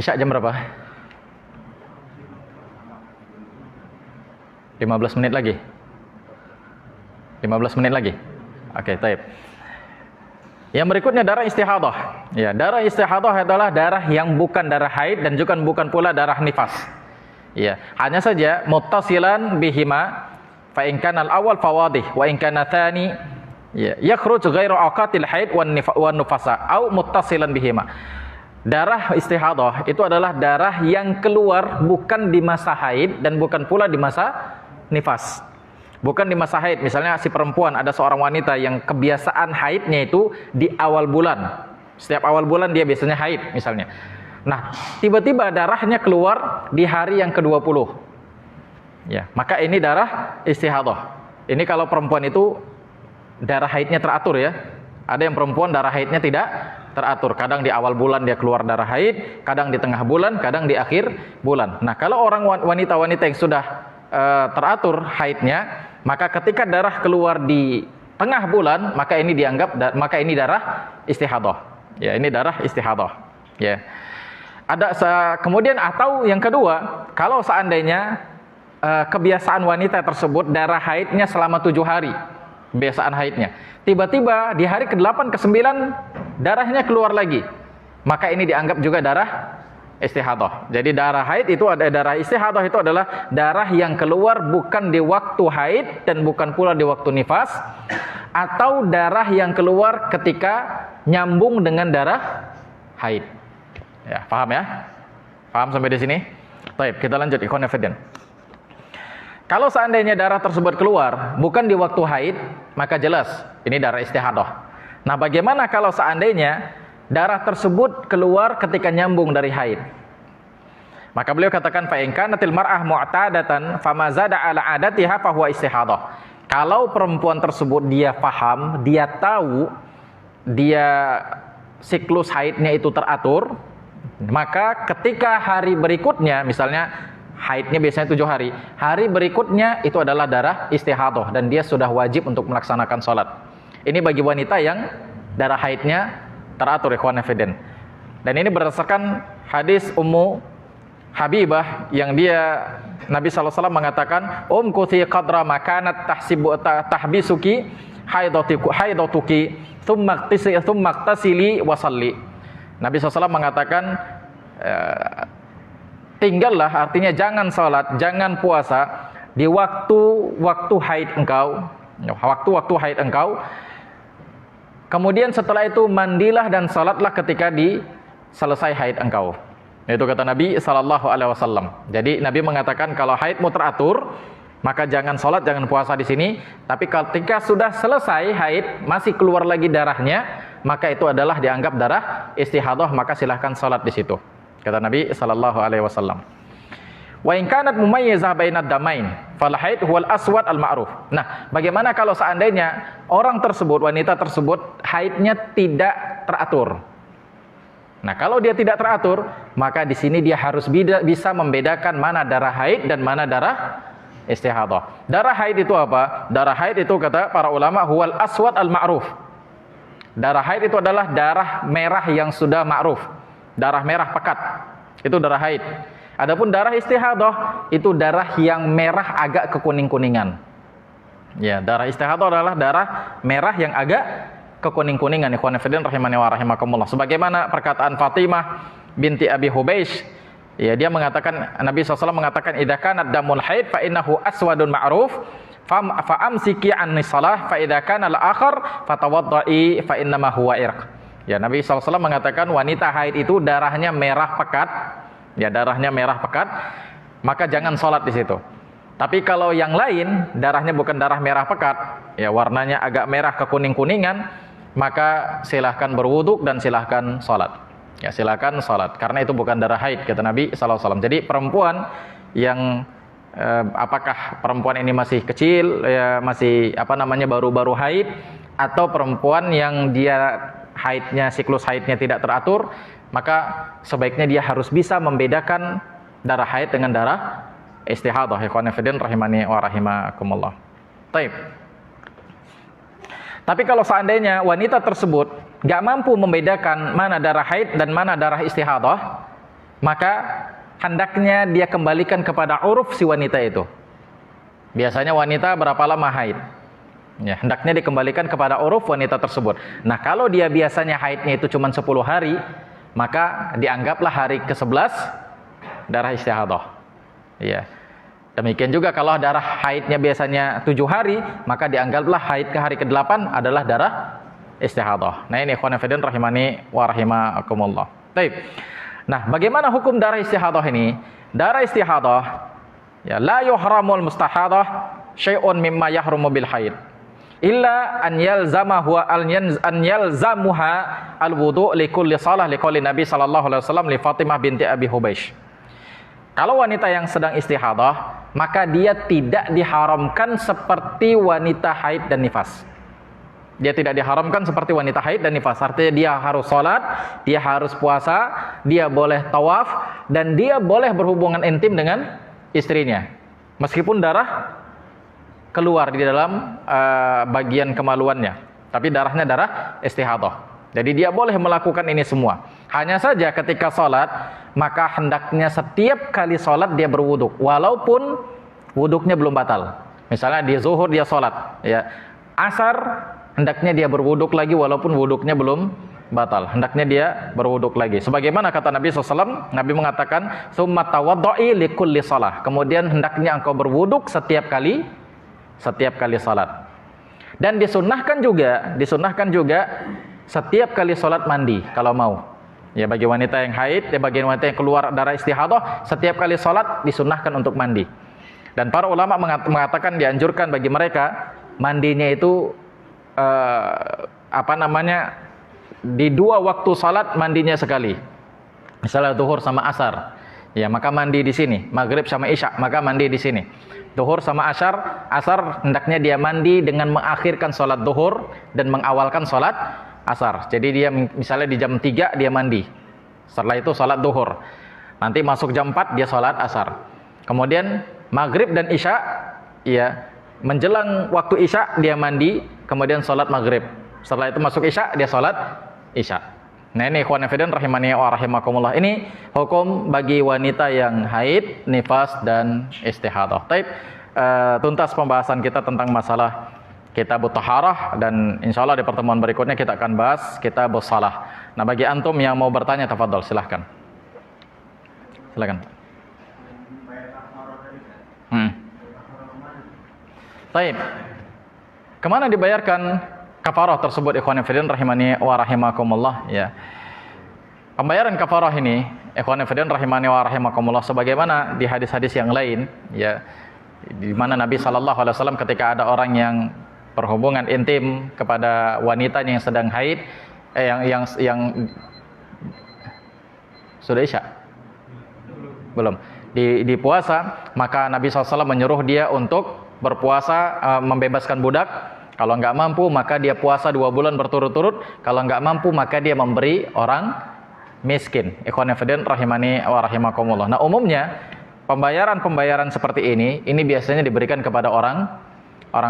Isya jam berapa? 15 menit lagi. 15 menit lagi. Oke, baik. Yang berikutnya darah istihadah. Ya, darah istihadah adalah darah yang bukan darah haid dan juga bukan pula darah nifas. Ya, hanya saja muttasilan bihima fa in kana al-awwal fawadih wa in kana tsani ya yakhruj ghairu awqatil haid wan nufasa au muttasilan bihima. Darah istihadah itu adalah darah yang keluar bukan di masa haid dan bukan pula di masa nifas. Bukan di masa haid. Misalnya si perempuan, ada seorang wanita yang kebiasaan haidnya itu di awal bulan. Setiap awal bulan dia biasanya haid misalnya. Nah, tiba-tiba darahnya keluar di hari yang ke-20. Ya, maka ini darah istihadah. Ini kalau perempuan itu darah haidnya teratur ya. Ada yang perempuan darah haidnya tidak teratur. Kadang di awal bulan dia keluar darah haid, kadang di tengah bulan, kadang di akhir bulan. Nah, kalau orang wanita-wanita yang sudah teratur haidnya, maka ketika darah keluar di tengah bulan, maka ini darah istihadah. Ya, ini darah istihadah. Ya. Kemudian atau yang kedua, kalau seandainya kebiasaan wanita tersebut darah haidnya selama 7 hari, kebiasaan haidnya, tiba-tiba di hari ke-8 ke-9 darahnya keluar lagi, maka ini dianggap juga darah istihadah. Jadi darah haid itu darah istihadah itu adalah darah yang keluar bukan di waktu haid dan bukan pula di waktu nifas, atau darah yang keluar ketika nyambung dengan darah haid. Ya, paham ya? Paham sampai di sini? Baik, kita lanjut ikhwan fillah. Kalau seandainya darah tersebut keluar bukan di waktu haid, maka jelas ini darah istihadah. Nah, bagaimana kalau seandainya darah tersebut keluar ketika nyambung dari haid? Maka beliau katakan fa in kanatil mar'ah mu'tadatan fama zada ala adatiha fa huwa istihadah. Kalau perempuan tersebut dia paham, dia tahu dia siklus haidnya itu teratur, maka ketika hari berikutnya, misalnya haidnya biasanya 7 hari, hari berikutnya itu adalah darah istihadah dan dia sudah wajib untuk melaksanakan sholat. Ini bagi wanita yang darah haidnya teratur, ikhwan fillah. Dan ini berdasarkan hadis Ummu Habibah yang dia Nabi SAW mengatakan, kuthi qadra makanat tahbisuki haidatuki thumma ightasili wa salli. Nabi SAW mengatakan, tinggallah, artinya jangan sholat, jangan puasa di waktu haid engkau, waktu haid engkau. Kemudian setelah itu mandilah dan sholatlah ketika selesai haid engkau. Itu kata Nabi SAW. Jadi Nabi mengatakan kalau haidmu teratur, maka jangan sholat, jangan puasa di sini. Tapi ketika sudah selesai haid, masih keluar lagi darahnya, maka itu adalah dianggap darah istihadah, maka silahkan sholat di situ. Kata Nabi SAW. Wa in kanat mumayyizah bainad damain, fal haid huwal aswad al ma'ruf. Nah, bagaimana kalau seandainya orang tersebut, wanita tersebut haidnya tidak teratur? Nah, kalau dia tidak teratur, maka di sini dia harus bisa membedakan mana darah haid dan mana darah istihadah. Darah haid itu apa? Darah haid itu kata para ulama huwal aswad al ma'ruf. Darah haid itu adalah darah merah yang sudah ma'ruf. Darah merah pekat. Itu darah haid. Adapun darah istihadah itu darah yang merah agak kekuning-kuningan. Ya, darah istihadah adalah darah merah yang agak kekuning-kuningan, ikhwan fillah rahimani wa rahimakumullah. Sebagaimana perkataan Fatimah binti Abi Hubeish, ya, dia mengatakan, Nabi SAW mengatakan, idza kana damul haid fa innahu aswadun ma'ruf fa amsiki anni shalah fa idza kana al-akhar fatawaddai fa innama huwa irq. Ya, Nabi SAW mengatakan wanita haid itu darahnya merah pekat, ya, darahnya merah pekat, maka jangan sholat di situ. Tapi kalau yang lain darahnya bukan darah merah pekat, ya, warnanya agak merah kekuning-kuningan, maka silahkan berwuduk dan silahkan sholat. Ya, silahkan sholat, karena itu bukan darah haid, kata Nabi SAW. Jadi perempuan yang apakah perempuan ini masih kecil, ya, masih baru-baru haid, atau perempuan yang dia haidnya, siklus haidnya tidak teratur, maka sebaiknya dia harus bisa membedakan darah haid dengan darah istihadah. Ikhwan fillah rahimani wa rahimakumullah. Baik. Tapi kalau seandainya wanita tersebut gak mampu membedakan mana darah haid dan mana darah istihadah, maka hendaknya dia kembalikan kepada uruf si wanita itu. Biasanya wanita berapa lama haid? Ya, hendaknya dikembalikan kepada uruf wanita tersebut. Nah, kalau dia biasanya haidnya itu cuma 10 hari, maka dianggaplah hari ke-11 darah istihadah. Ya. Demikian juga kalau darah haidnya biasanya 7 hari, maka dianggaplah haid ke hari ke-8 adalah darah istihadah. Nah, ini ikhwan fillah rahimani wa rahimakumullah. Baik. Nah, bagaimana hukum darah istihadah ini? Darah istihadah, ya, la yuhramul mustahadah syai'un mimma yahrumu bil haid illa an yalzamuha al-wudu' li kulli shalah liqauli Nabi sallallahu alaihi wasallam li Fatimah binti Abi Hubeish. Kalau wanita yang sedang istihadah, maka dia tidak diharamkan seperti wanita haid dan nifas. Dia tidak diharamkan seperti wanita haid dan nifas. Artinya dia harus sholat, dia harus puasa, dia boleh tawaf, dan dia boleh berhubungan intim dengan istrinya. Meskipun darah keluar di dalam bagian kemaluannya, tapi darahnya darah istihadah. Jadi dia boleh melakukan ini semua. Hanya saja ketika sholat, maka hendaknya setiap kali sholat dia berwuduk, walaupun wuduknya belum batal. Misalnya di zuhur dia sholat, ya, asar hendaknya dia berwuduk lagi walaupun wuduknya belum batal. Hendaknya dia berwuduk lagi. Sebagaimana kata Nabi SAW, Nabi mengatakan, "Tsumma tawaddo'i likulli shalah." Kemudian hendaknya engkau berwuduk setiap kali salat. Dan disunnahkan juga setiap kali salat mandi kalau mau. Ya, bagi wanita yang haid, bagi wanita yang keluar darah istihadah, setiap kali salat disunnahkan untuk mandi. Dan para ulama mengatakan dianjurkan bagi mereka mandinya itu di 2 waktu salat mandinya sekali. Misalnya zuhur sama asar, ya maka mandi di sini. Maghrib sama isya, maka mandi di sini. Zuhur sama asar hendaknya dia mandi dengan mengakhirkan salat zuhur dan mengawalkan salat asar. Jadi dia misalnya di jam 3 dia mandi. Setelah itu salat zuhur. Nanti masuk jam 4 dia salat asar. Kemudian maghrib dan isya, ya, menjelang waktu isya dia mandi, kemudian salat maghrib. Setelah itu masuk isya dia salat isya. Nah ini ikhwan fillah rahimani wa rahimakumullah. Ini hukum bagi wanita yang haid, nifas dan istihadah. Taib, tuntas pembahasan kita tentang masalah kitabut taharah, dan insyaallah di pertemuan berikutnya kita akan bahas kitabus shalah. Nah bagi antum yang mau bertanya, tafadhol silahkan. Silakan. Taib. Kemana dibayarkan kafarah tersebut, ikhwan fillah rahimani wa rahimakumullah, ya. Pembayaran kafarah ini, ikhwan fillah rahimani wa rahimakumullah, sebagaimana di hadis-hadis yang lain, ya, di mana Nabi sallallahu alaihi wasallam ketika ada orang yang berhubungan intim kepada wanitanya yang sedang haid, yang sudah isya? Belum. Di puasa, maka Nabi SAW menyuruh dia untuk berpuasa, membebaskan budak. Kalau nggak mampu, maka dia puasa 2 bulan berturut-turut. Kalau nggak mampu, maka dia memberi orang miskin. Ikhwan fillah rahimani wa rahimakumullah. Nah, umumnya pembayaran seperti ini biasanya diberikan kepada orang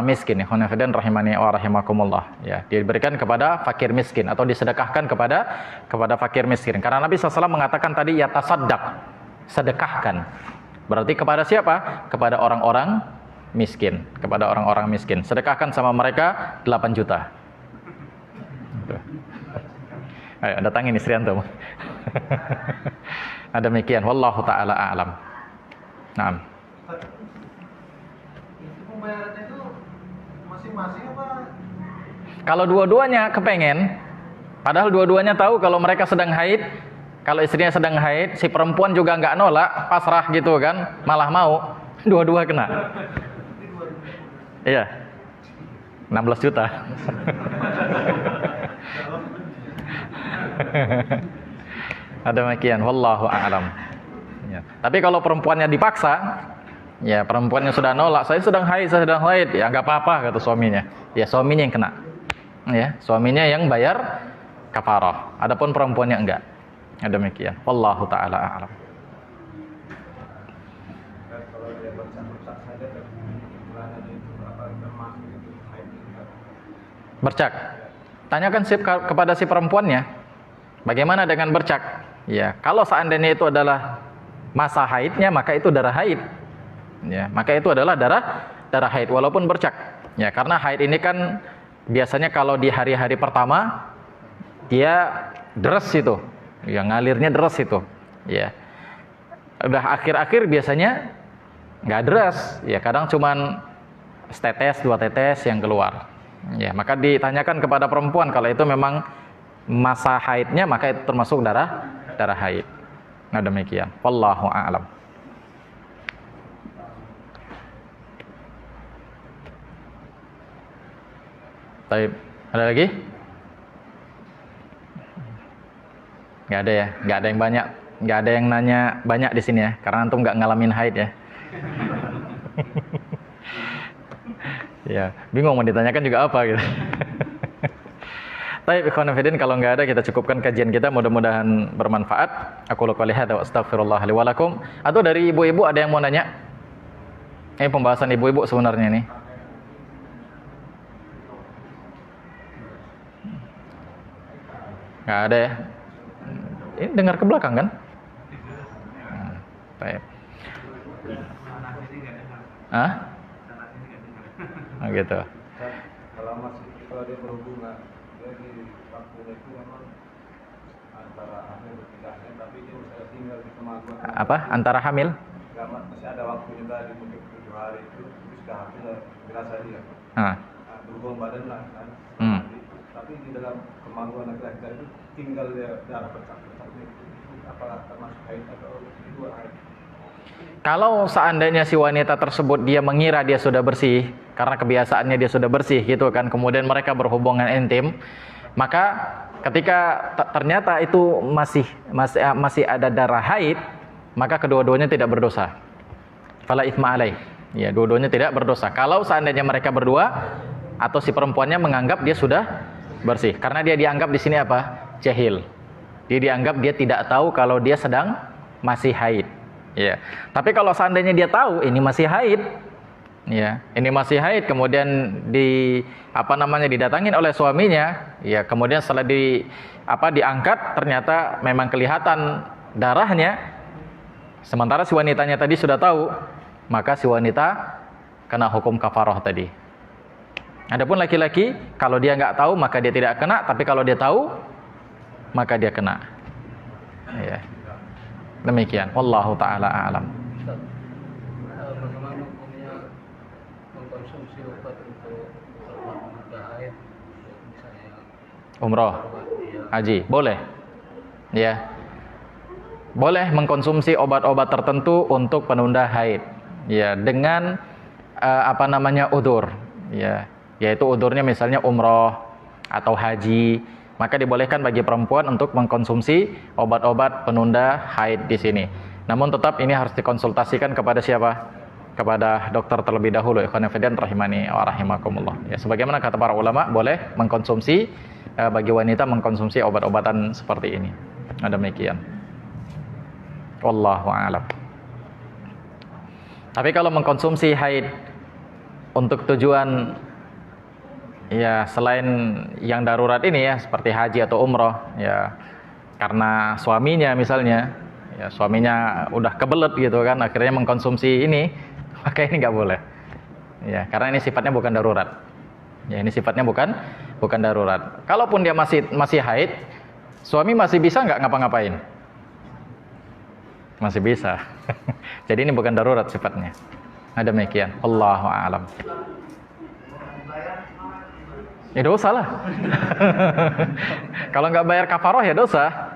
miskin. Ikhwan fillah rahimani wa rahimakumullah. Ya, diberikan kepada fakir miskin atau disedekahkan kepada fakir miskin. Karena Nabi SAW mengatakan tadi ya tasaddaq, sedekahkan. Berarti kepada siapa? Kepada orang-orang miskin, sedekahkan sama mereka 8 juta. Ayo datangin istri antum. Ada demikian, wallahu taala a'lam. Naam. Itu pembayarannya itu masing-masing apa? Kalau dua-duanya kepengen, padahal dua-duanya tahu kalau mereka sedang haid, kalau istrinya sedang haid, si perempuan juga nggak nolak, pasrah gitu kan, malah mau, dua-dua kena. Iya, 16 juta. Ada demikian, wallahu a'lam. Ya. Tapi kalau perempuannya dipaksa, ya perempuannya sudah nolak, saya sedang haid, ya nggak apa-apa kata suaminya. Ya suaminya yang kena, ya suaminya yang bayar kafarah. Adapun perempuannya enggak. Ada demikian, wallahu taala a'lam. Bercak. Tanyakan kepada si perempuannya, bagaimana dengan bercak? Ya, kalau seandainya itu adalah masa haidnya, maka itu darah haid. Ya, maka itu adalah darah haid walaupun bercak. Ya, karena haid ini kan biasanya kalau di hari-hari pertama dia deres itu. Ya, ngalirnya deres itu. Ya. Udah akhir-akhir biasanya nggak deres. Ya, kadang cuman setetes, 2 tetes yang keluar. Ya, maka ditanyakan kepada perempuan kalau itu memang masa haidnya, maka itu termasuk darah haid. Nah, demikian. Wallahu a'lam. Baik, ada lagi? Nggak ada ya, nggak ada yang banyak, nggak ada yang nanya banyak di sini ya, karena antum nggak ngalamin haid ya. Ya, bingung mau ditanyakan juga apa gitu. Baik, ikhwan fillah, kalau nggak ada kita cukupkan kajian kita, mudah-mudahan bermanfaat. Aku qouli hadza wa astaghfirullah li wa lakum. Atau dari ibu-ibu ada yang mau nanya? Ini pembahasan ibu-ibu sebenarnya ini. Nggak ada ya? Ini dengar ke belakang kan? Baik. Hah? Oh, gitu. Kalau dia berhubungan, dia di waktunya itu memang antara hamil dan tidaknya, tapi dia bisa tinggal di kemaluan. Apa? Antara hamil? Masih ada waktunya tadi, mungkin 7 hari itu sudah hamil, berasa dia. Berhubung badan lah kan. Tapi di dalam kemaluan laki-laki itu tinggal dia darah bercak-bercak itu. Apakah termasuk haid atau di luar haid? Kalau seandainya si wanita tersebut dia mengira dia sudah bersih karena kebiasaannya dia sudah bersih gitu kan, kemudian mereka berhubungan intim, maka ketika ternyata itu masih ada darah haid, maka kedua-duanya tidak berdosa. Fala itsma alaih. Ya, dua-duanya tidak berdosa. Kalau seandainya mereka berdua atau si perempuannya menganggap dia sudah bersih, karena dia dianggap di sini apa? Jahil. Dia dianggap dia tidak tahu kalau dia sedang masih haid. Ya. Tapi kalau seandainya dia tahu ini masih haid, ya, ini masih haid, kemudian didatangin oleh suaminya, ya, kemudian setelah diangkat ternyata memang kelihatan darahnya, sementara si wanitanya tadi sudah tahu, maka si wanita kena hukum kafarah tadi. Adapun laki-laki, kalau dia nggak tahu maka dia tidak kena, tapi kalau dia tahu maka dia kena. Ya. Demikian, wallahu taala a'lam. Bagaimana hukumnya mengkonsumsi obat untuk penunda haid, misalnya Umroh, haji, boleh. Ya. Boleh mengkonsumsi obat-obat tertentu untuk penunda haid. Ya, dengan udzur. Ya, yaitu udzurnya misalnya umroh atau haji. Maka dibolehkan bagi perempuan untuk mengkonsumsi obat-obat penunda haid di sini. Namun tetap ini harus dikonsultasikan kepada siapa? Kepada dokter terlebih dahulu. Ikhwan fillah rahimani wa rahimakumullah. Ya, sebagaimana kata para ulama, boleh mengkonsumsi bagi wanita mengkonsumsi obat-obatan seperti ini. Demikian. Wallahu a'lam. Tapi kalau mengkonsumsi haid untuk tujuan ya selain yang darurat ini ya, seperti haji atau umroh, ya karena suaminya misalnya, ya suaminya udah kebelet gitu kan, akhirnya mengkonsumsi ini, maka ini nggak boleh. Ya, karena ini sifatnya bukan darurat. Ya, ini sifatnya bukan darurat. Kalaupun dia masih haid, suami masih bisa nggak ngapa-ngapain? Masih bisa. Jadi ini bukan darurat sifatnya. Ada demikian. Allahu a'lam. Ya dosa lah. Kalau nggak bayar kafaroh ya dosa.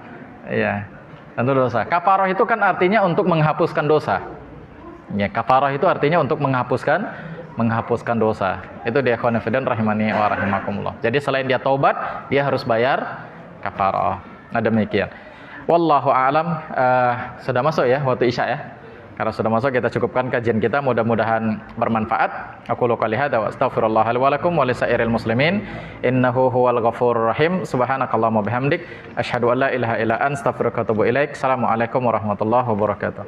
Ya, tentu dosa. Kafaroh itu kan artinya untuk menghapuskan dosa. Ya, kafaroh itu artinya untuk menghapuskan dosa. Itu dia ikhwan fillah rahimani wa rahimakumullah. Jadi selain dia taubat, dia harus bayar kafaroh. Nah demikian. Wallahu a'lam. Sudah masuk ya waktu Isya ya. Karena sudah masuk, kita cukupkan kajian kita, mudah-mudahan bermanfaat. Aku qouli hadza wa astaghfirullah li wa lakum wa lisairil muslimin innahu huwal ghafurur rahim. Subhanakallahumma bihamdik asyhadu an la ilaha illa anta astaghfiruka wa atubu ilaik. Assalamualaikum warahmatullahi wabarakatuh.